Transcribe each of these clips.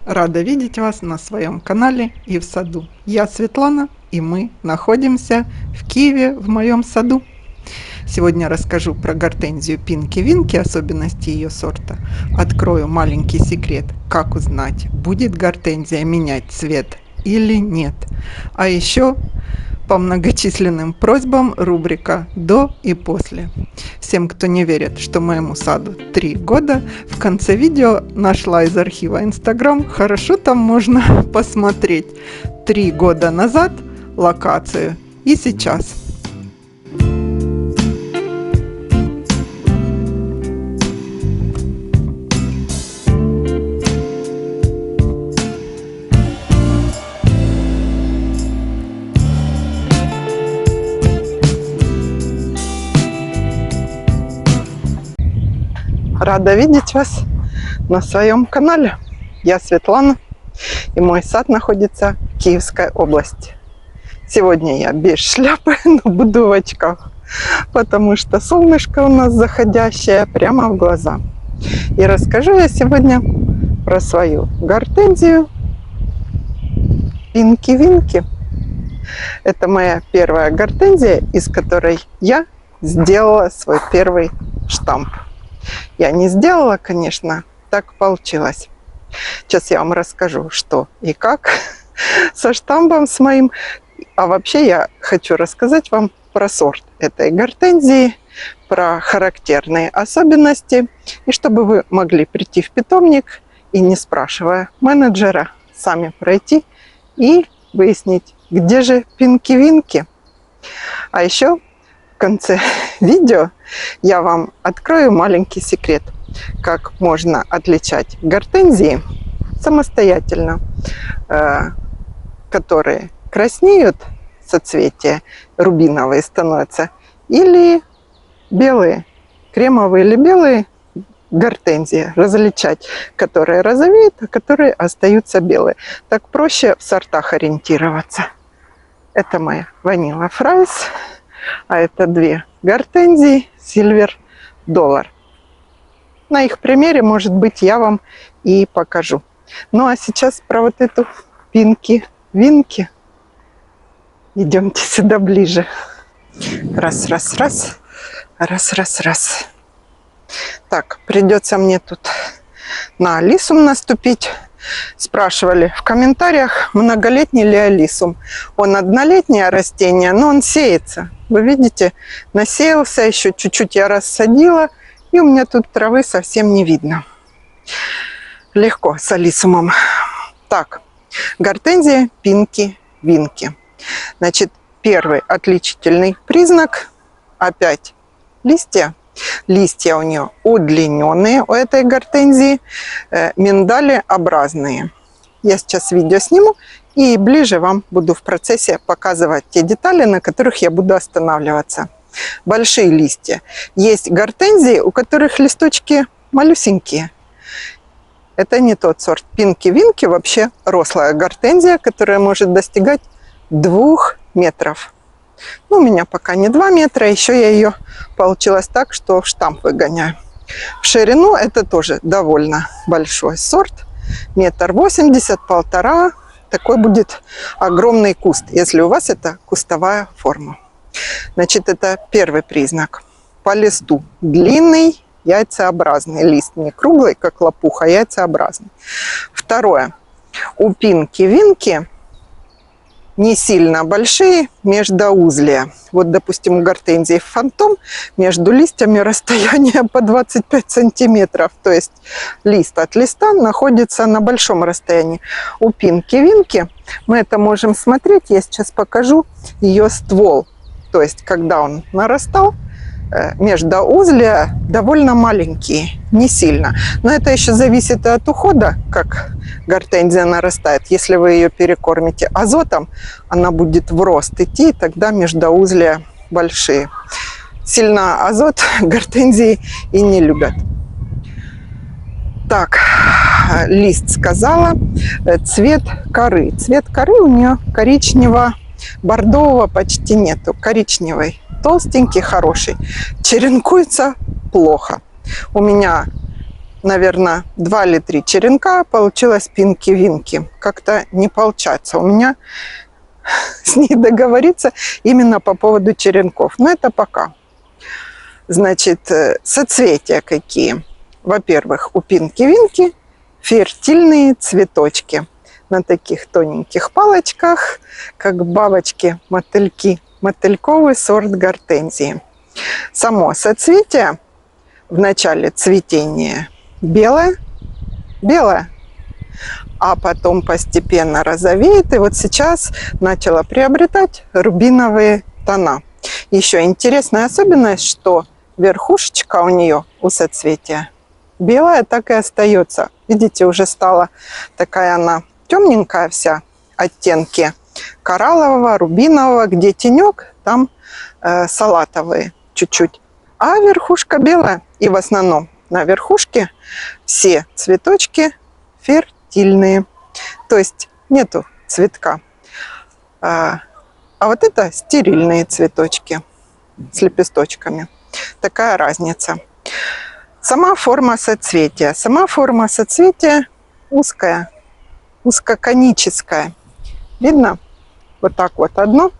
Рада видеть вас на своем канале и в саду. Я Светлана, и мы находимся в Киеве, в моем саду. Сегодня расскажу про гортензию Пинки Винки, особенности ее сорта. Открою маленький секрет, как узнать, будет гортензия менять цвет или нет. А еще по многочисленным просьбам рубрика «До и после». Всем, кто не верит, что моему саду 3 года, в конце видео нашла из архива Instagram, хорошо там можно посмотреть 3 года назад локацию и сейчас. Рада видеть вас на своем канале. Я Светлана, и мой сад находится в Киевской области. Сегодня я без шляпы, но буду в очках, потому что солнышко у нас заходящее прямо в глаза. И расскажу я сегодня про свою гортензию Пинки Винки. Это моя первая гортензия, из которой я сделала свой первый штамп. Я не сделала, конечно, так получилось. Сейчас я вам расскажу, что и как со штампом с моим. А вообще я хочу рассказать вам про сорт этой гортензии, про характерные особенности, и чтобы вы могли прийти в питомник и, не спрашивая менеджера, сами пройти и выяснить, где же Пинки Винки. А еще в конце видео я вам открою маленький секрет, как можно отличать гортензии самостоятельно, которые краснеют, соцветия рубиновые становятся, или белые, кремовые или белые гортензии, различать, которые розовеют, а которые остаются белые. Так проще в сортах ориентироваться. Это моя Vanilla Fries. А это 2 гортензии Silver Dollar. На их примере, может быть, я вам и покажу. Ну а сейчас про вот эту Пинки Винки. Идемте сюда ближе. Раз. Так, придется мне тут на алисум наступить. Спрашивали в комментариях, многолетний ли алисум. Он однолетнее растение, но он сеется. Вы видите, насеялся, еще чуть-чуть я рассадила, и у меня тут травы совсем не видно. Легко с алисумом. Так, гортензия Пинки Винки. Значит, первый отличительный признак, опять листья. Листья у нее удлиненные, у этой гортензии, миндалеобразные. Я сейчас видео сниму и ближе вам буду в процессе показывать те детали, на которых я буду останавливаться. Большие листья. Есть гортензии, у которых листочки малюсенькие. Это не тот сорт. Пинки Винки вообще рослая гортензия, которая может достигать 2 метров. Ну, у меня пока не 2 метра, еще я ее получилось так, что в штамп выгоняю. В ширину это тоже довольно большой сорт. 1,80 м, 1,5 м. Такой будет огромный куст, если у вас это кустовая форма. Значит, это первый признак. По листу длинный, яйцеобразный лист. Не круглый, как лопуха, а яйцеобразный. Второе. У Пинки Винки не сильно большие междоузлия. Вот, допустим, у гортензии Фантом между листьями расстояние по 25 сантиметров. То есть лист от листа находится на большом расстоянии. У Пинки Винки мы это можем смотреть. Я сейчас покажу ее ствол. То есть, когда он нарастал, междоузлия довольно маленькие, не сильно. Но это еще зависит и от ухода, как гортензия нарастает. Если вы ее перекормите азотом, она будет в рост идти, и тогда междоузлия большие. Сильно азот гортензии и не любят. Так, лист сказала. Цвет коры. Цвет коры у нее коричнево-бордового почти нету. Коричневый. Толстенький, хороший. Черенкуется плохо. У меня наверное, 2 или 3 черенка, получилось пинки-винки. Как-то не получается у меня с ней договориться именно по поводу черенков. Но это пока. Значит, соцветия какие. Во-первых, у пинки-винки фертильные цветочки на таких тоненьких палочках, как бабочки, мотыльки. Мотыльковый сорт гортензии. Само соцветие в начале цветения белое, а потом постепенно розовеет. И вот сейчас начала приобретать рубиновые тона. Еще интересная особенность, что верхушечка у нее, у соцветия, белая так и остается. Видите, уже стала такая она темненькая вся, оттенки кораллового, рубинового. Где тенек, там салатовые чуть-чуть. А верхушка белая. И в основном на верхушке все цветочки фертильные. То есть нету цветка. А вот это стерильные цветочки с лепесточками. Такая разница. Сама форма соцветия. Сама форма соцветия узкая, узкоконическая. Видно? Вот так вот одно.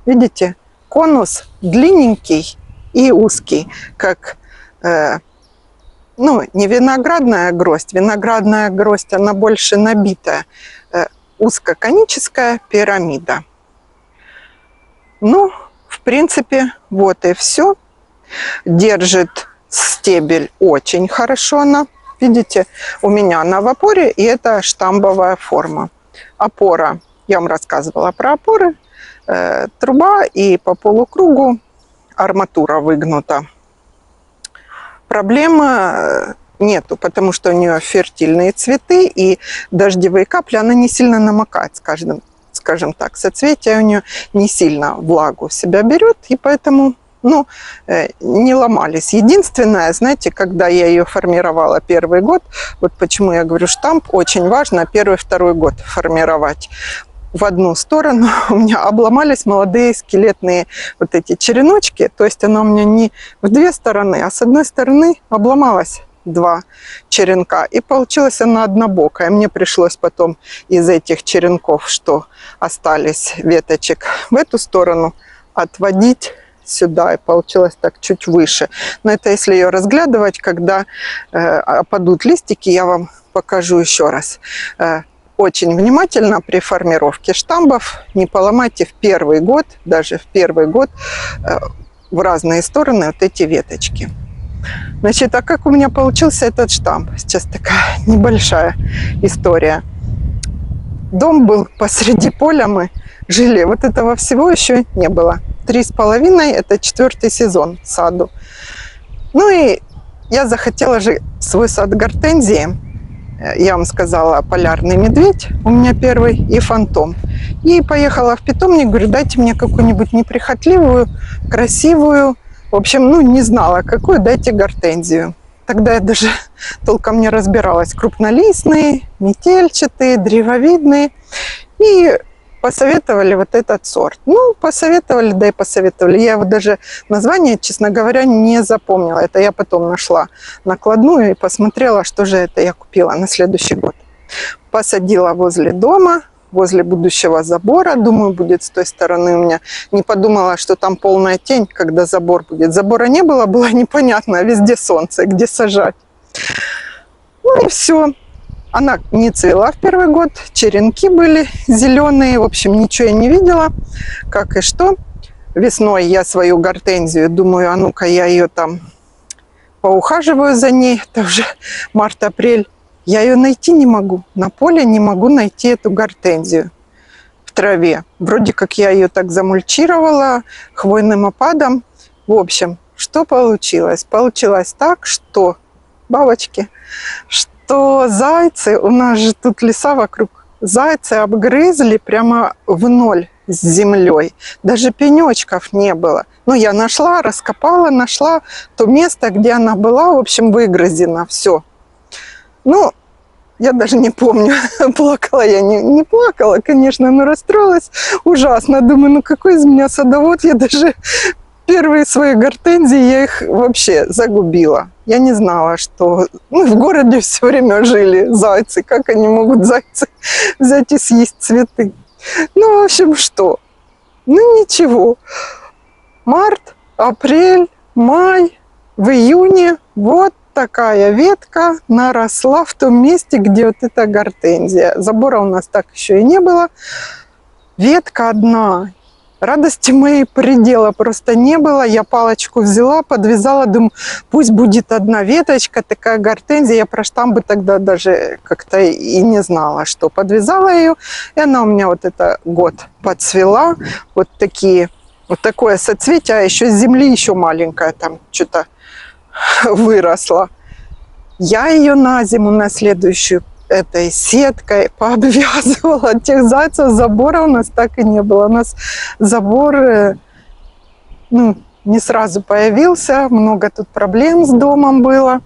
Видите? Конус длинненький и узкий, как, не виноградная гроздь. Виноградная гроздь, она больше набитая. Узкоконическая пирамида. Ну, в принципе, вот и все. Держит стебель очень хорошо она. Видите, у меня она в опоре, и это штамбовая форма. Опора, я вам рассказывала про опоры. Труба, и по полукругу арматура выгнута. Проблемы нету, потому что у нее фертильные цветы, и дождевые капли, она не сильно намокает, скажем так. Соцветие у нее не сильно влагу в себя берет, и поэтому не ломались. Единственное, знаете, когда я ее формировала первый год, вот почему я говорю, штамп очень важно первый-второй год формировать. В одну сторону у меня обломались молодые скелетные вот эти череночки, то есть она у меня не в две стороны, а с одной стороны обломалась 2 черенка, и получилась она однобокая. Мне пришлось потом из этих черенков, что остались веточек, в эту сторону отводить сюда, и получилось так чуть выше. Но это если ее разглядывать, когда опадут листики, я вам покажу еще раз. Очень внимательно при формировке штамбов не поломайте в первый год, даже в первый год в разные стороны вот эти веточки. Значит, а как у меня получился этот штамп? Сейчас такая небольшая история. Дом был посреди поля, мы жили, вот этого всего еще не было. 3,5 – это 4-й сезон саду. Ну и я захотела же свой сад гортензии. Я вам сказала, полярный медведь у меня первый и фантом. И поехала в питомник, говорю, дайте мне какую-нибудь неприхотливую, красивую. В общем, не знала, какую, дайте гортензию. Тогда я даже толком не разбиралась. Крупнолистные, метельчатые, древовидные. И посоветовали вот этот сорт. Посоветовали, да и посоветовали. Я его даже название, честно говоря, не запомнила. Это я потом нашла накладную и посмотрела, что же это я купила на следующий год. Посадила возле дома, возле будущего забора. Думаю, будет с той стороны у меня. Не подумала, что там полная тень, когда забор будет. Забора не было, было непонятно. Везде солнце, где сажать. И все. Она не цвела в первый год, черенки были зеленые, в общем, ничего я не видела, как и что. Весной я свою гортензию, думаю, а ну-ка я ее там поухаживаю за ней, это уже март-апрель. Я ее найти не могу, на поле не могу найти эту гортензию в траве. Вроде как я ее так замульчировала хвойным опадом. В общем, что получилось? Получилось так, что бабочки, что зайцы, у нас же тут леса вокруг, зайцы обгрызли прямо в ноль с землей. Даже пенечков не было. Я нашла, раскопала, нашла то место, где она была, в общем, выгрызена. Все. Я даже не помню, плакала я, не плакала, конечно, но расстроилась ужасно. Думаю, какой из меня садовод, я даже первые свои гортензии, я их вообще загубила. Я не знала, что в городе все время жили зайцы. Как они могут, зайцы, взять и съесть цветы? Ну, в общем, что? Ну, ничего. Март, апрель, май, в июне вот такая ветка наросла в том месте, где вот эта гортензия. Забора у нас так еще и не было. Ветка одна. Радости моей предела просто не было. Я палочку взяла, подвязала, думаю, пусть будет одна веточка, такая гортензия. Я про штамбы тогда даже как-то и не знала, что. Подвязала ее, и она у меня вот это год подцвела. Вот такое соцветие, а еще с земли еще маленькое там что-то выросла. Я ее на зиму, на следующую, этой сеткой пообвязывала от тех зайцев. Забора у нас так и не было. У нас забор не сразу появился. Много тут проблем с домом было.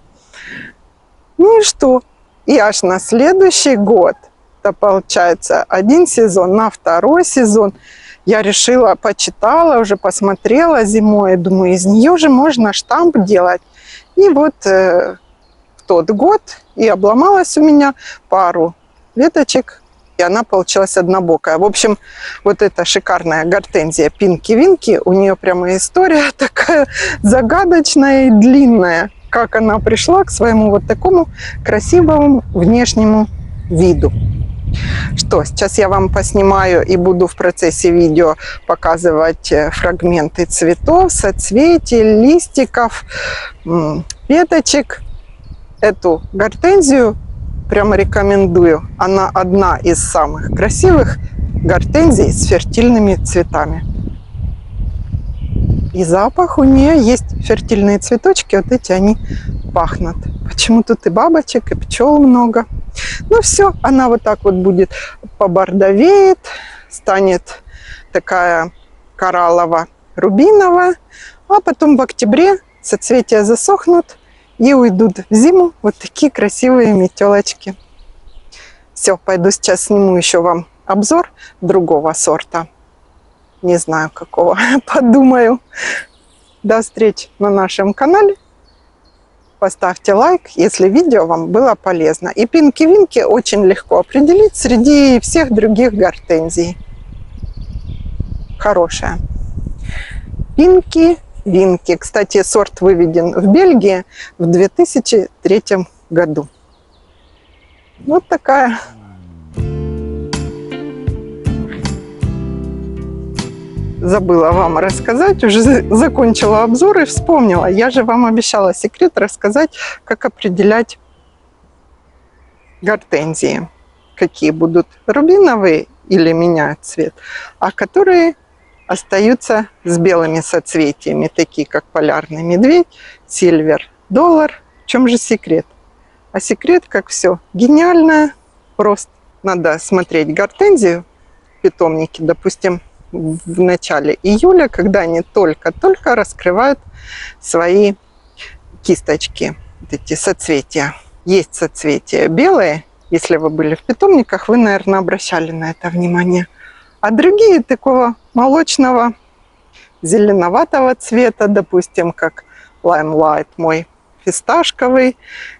Ну и что? И аж на следующий год, это получается один сезон, на второй сезон я решила, почитала, уже посмотрела зимой. Думаю, из нее же можно штамп делать. И вот в тот год и обломалась у меня пару веточек, и она получилась однобокая. В общем, вот эта шикарная гортензия Пинки-Винки, у нее прямо история такая загадочная и длинная, как она пришла к своему вот такому красивому внешнему виду. Что, сейчас я вам поснимаю и буду в процессе видео показывать фрагменты цветов, соцветий, листиков, веточек. Эту гортензию прямо рекомендую. Она одна из самых красивых гортензий с фертильными цветами. И запах у нее есть, фертильные цветочки, вот эти они пахнут. Почему тут и бабочек, и пчел много. Ну все, она вот так вот будет побордовеет, станет такая кораллово-рубиновая, а потом в октябре соцветия засохнут и уйдут в зиму вот такие красивые метелочки. Все, пойду сейчас сниму еще вам обзор другого сорта. Не знаю какого, подумаю. До встречи на нашем канале. Поставьте лайк, если видео вам было полезно. И Пинки-Винки очень легко определить среди всех других гортензий. Хорошая. Пинки-Винки. Кстати, сорт выведен в Бельгии в 2003 году. Вот такая. Забыла вам рассказать, уже закончила обзор и вспомнила. Я же вам обещала секрет рассказать, как определять гортензии. Какие будут рубиновые или меняют цвет, а которые остаются с белыми соцветиями, такие как полярный медведь, сильвер, доллар. В чем же секрет? А секрет, как все, гениальное, просто. Надо смотреть гортензию в питомнике, допустим, в начале июля, когда они только-только раскрывают свои кисточки, вот эти соцветия. Есть соцветия белые, если вы были в питомниках, вы, наверное, обращали на это внимание. А другие такого молочного, зеленоватого цвета, допустим, как Limelight мой фисташковый,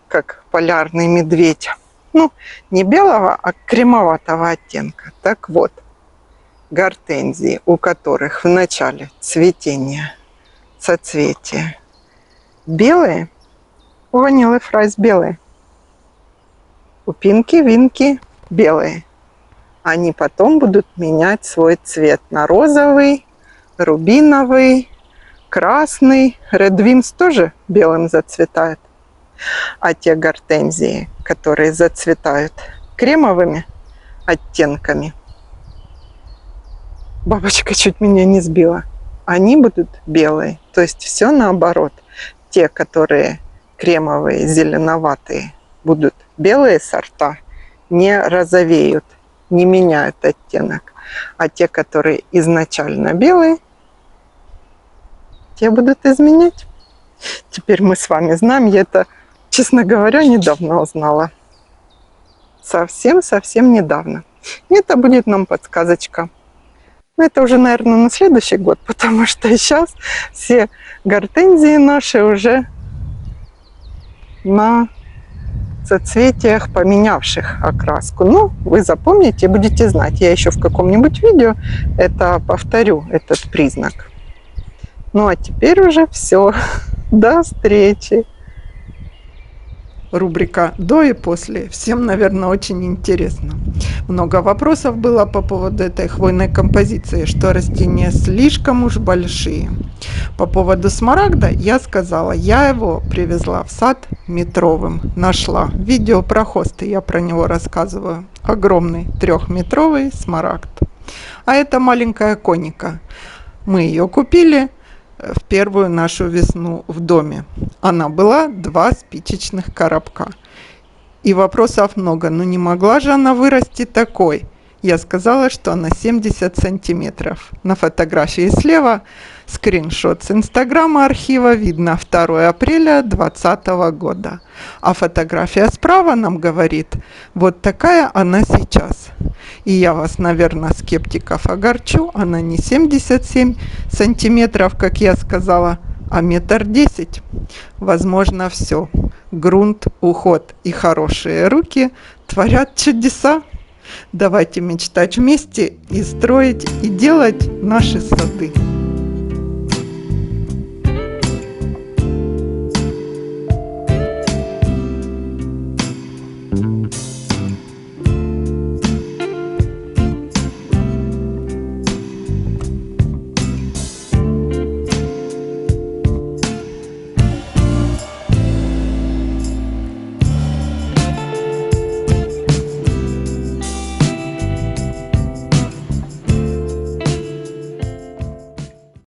как полярный медведь. Ну, не белого, а кремоватого оттенка. Так вот, гортензии, у которых в начале цветения соцветия белые, у ванилы фрайс белые, у Пинки-Винки белые. Они потом будут менять свой цвет на розовый, рубиновый, красный. Red Wings тоже белым зацветает. А те гортензии, которые зацветают кремовыми оттенками, бабочка чуть меня не сбила, они будут белые. То есть все наоборот. Те, которые кремовые, зеленоватые, будут белые сорта, не розовеют, не меняют оттенок. А те, которые изначально белые, те будут изменять. Теперь мы с вами знаем, я это, честно говоря, недавно узнала. Совсем недавно. И это будет нам подсказочка. Но это уже, наверное, на следующий год, потому что сейчас все гортензии наши уже на соцветиях, поменявших окраску. Ну, вы запомните и будете знать. Я еще в каком-нибудь видео это повторю, этот признак. Ну, а теперь уже все. До встречи. Рубрика «До и после». Всем, наверное, очень интересно. Много вопросов было по поводу этой хвойной композиции, что растения слишком уж большие. По поводу смарагда я сказала, я его привезла в сад метровым, нашла. Видео про хосты, я про него рассказываю. Огромный 3-метровый смарагд. А это маленькая коника. Мы ее купили в первую нашу весну в доме. Она была 2 спичечных коробка. И вопросов много. Ну не могла же она вырасти такой? Я сказала, что она 70 сантиметров. На фотографии слева скриншот с инстаграма архива, видно 2 апреля 2020 года. А фотография справа нам говорит, вот такая она сейчас. И я вас, наверное, скептиков огорчу, она не 77 сантиметров, как я сказала, а 1,10 м. Возможно, все. Грунт, уход и хорошие руки творят чудеса. Давайте мечтать вместе и строить, и делать наши сады.